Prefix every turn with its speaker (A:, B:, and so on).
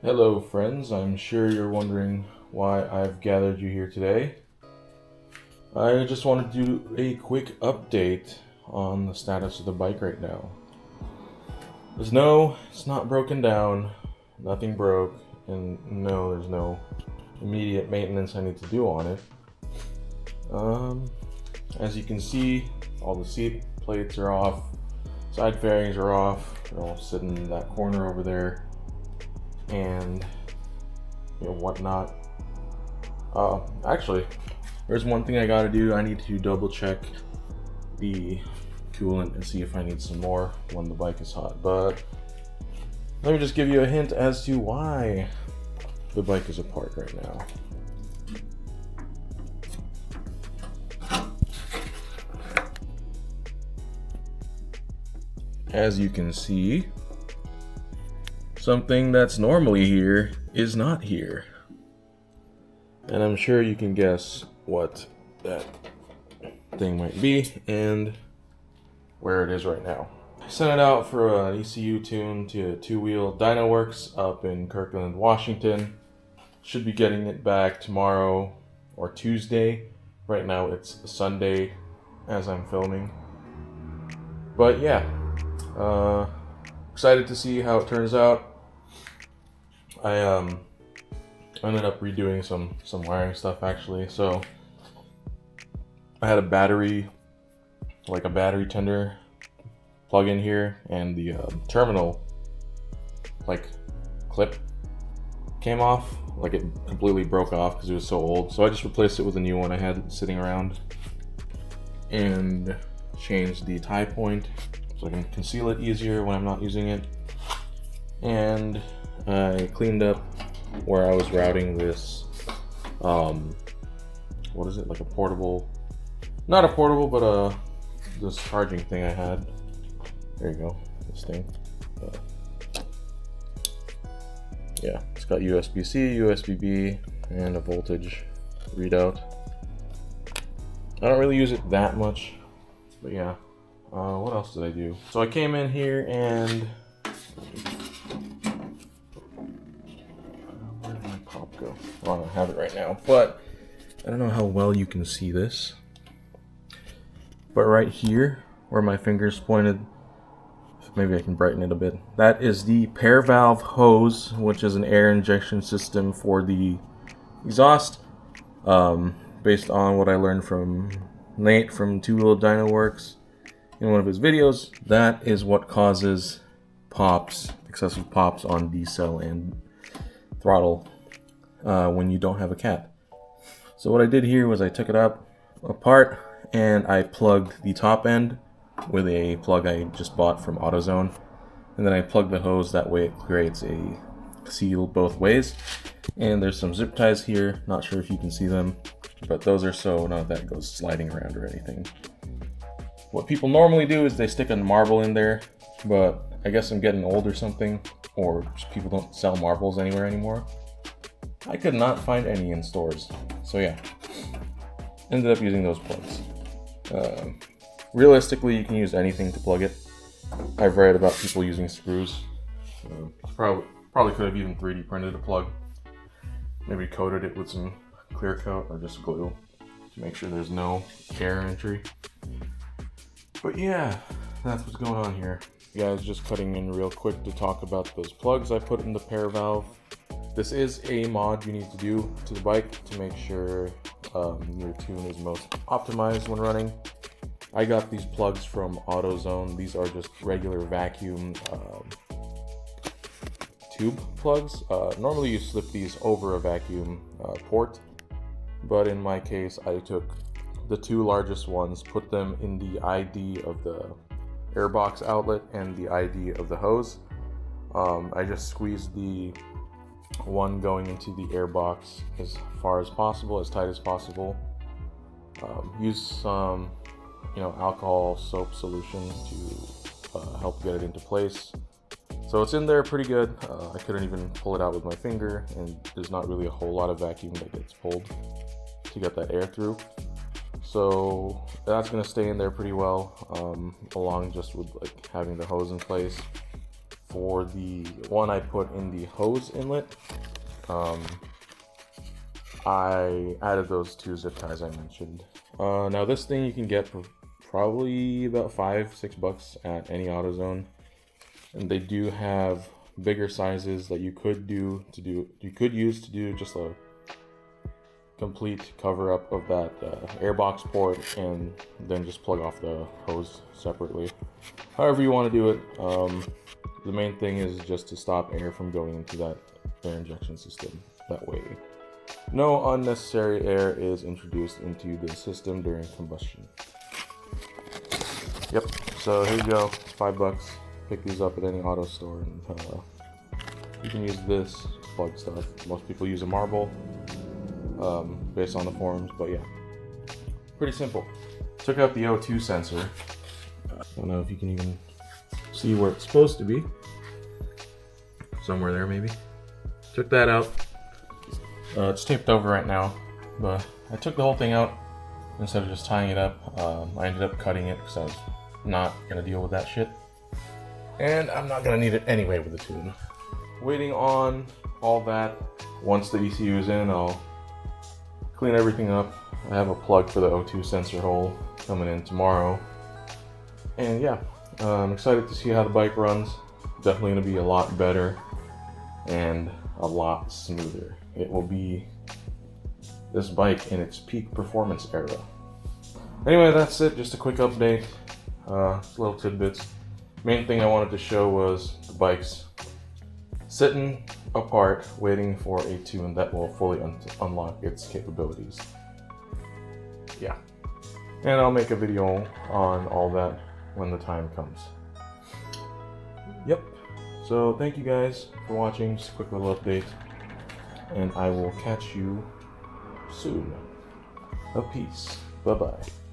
A: Hello friends, I'm sure you're wondering why I've gathered you here today. I just wanted to do a quick update on the status of the bike right now. It's not broken down, nothing broke, and no, there's no immediate maintenance I need to do on it. As you can see, all the seat plates are off, side fairings are off, they're all sitting in that corner over there, and whatnot. Actually, there's one thing I gotta do. I need to double check the coolant and see if I need some more when the bike is hot. But let me just give you a hint as to why the bike is apart right now. As you can see, something that's normally here is not here. And I'm sure you can guess what that thing might be and where it is right now. I sent it out for an ECU tune to two-wheel dyno works up in Kirkland, Washington. Should be getting it back tomorrow or Tuesday. Right now it's Sunday as I'm filming. But yeah, excited to see how it turns out. I ended up redoing some wiring stuff actually. So I had a battery tender plug in here, and the terminal clip came off. It completely broke off because it was so old. So I just replaced it with a new one I had sitting around and changed the tie point so I can conceal it easier when I'm not using it. And I cleaned up where I was routing this, what is it, like a portable, not a portable, but this charging thing I had. There you go, this thing. Yeah, it's got USB-C, USB-B, and a voltage readout. I don't really use it that much, but yeah. What else did I do? So I came in here and where did my pop go? Well, I don't have it right now, but I don't know how well you can see this. But right here, where my finger's pointed, maybe I can brighten it a bit. That is the pair valve hose, which is an air injection system for the exhaust. Based on what I learned from Nate from Two Wheel Dyno Works in one of his videos, that is what causes pops, excessive pops on decel and throttle when you don't have a cat. So what I did here was I took it apart and I plugged the top end with a plug I just bought from AutoZone, and then I plugged the hose. That way it creates a seal both ways. And there's some zip ties here, not sure if you can see them, but those are so none of that goes sliding around or anything. What people normally do is they stick a marble in there, but I guess I'm getting old or something, or people don't sell marbles anywhere anymore. I could not find any in stores, so yeah, ended up using those plugs. Realistically, you can use anything to plug it. I've read about people using screws. Probably could have even 3D printed a plug. Maybe coated it with some clear coat or just glue to make sure there's no air entry. But yeah, that's what's going on here. Guys, just cutting in real quick to talk about those plugs I put in the pair valve. This is a mod you need to do to the bike to make sure your tune is most optimized when running. I got these plugs from AutoZone. These are just regular vacuum tube plugs. Normally you slip these over a vacuum port, but in my case I took the two largest ones, put them in the ID of the airbox outlet and the ID of the hose. I just squeezed the one going into the airbox as far as possible, as tight as possible. Use some alcohol soap solution to help get it into place. So it's in there pretty good. I couldn't even pull it out with my finger, and there's not really a whole lot of vacuum that gets pulled to get that air through. So that's going to stay in there pretty well, along just with having the hose in place. for the one I put in the hose inlet, I added those 2 zip ties I mentioned. Now this thing you can get for probably about $5-6 at any AutoZone, and they do have bigger sizes that you could use to do just a complete cover up of that airbox port, and then just plug off the hose separately. However you want to do it. The main thing is just to stop air from going into that air injection system. That way no unnecessary air is introduced into the system during combustion. Yep, so here you go. It's $5. Pick these up at any auto store, and you can use this to plug stuff. Most people use a marble based on the forums, but yeah, pretty simple. Took out the O2 sensor. I don't know if you can even see where it's supposed to be. Somewhere there, maybe. Took that out. It's taped over right now, but I took the whole thing out instead of just tying it up. I ended up cutting it because I was not going to deal with that shit. And I'm not going to need it anyway with the tune. Waiting on all that. Once the ECU is in, I'll clean everything up. I have a plug for the O2 sensor hole coming in tomorrow. And yeah, I'm excited to see how the bike runs. Definitely going to be a lot better and a lot smoother. It will be this bike in its peak performance era. Anyway, that's it. Just a quick update. Little tidbits. Main thing I wanted to show was the bikes sitting apart waiting for a tune that will fully unlock its capabilities. Yeah. And I'll make a video on all that when the time comes. Yep. So thank you guys for watching. Just a quick little update. And I will catch you soon. A peace. Bye-bye.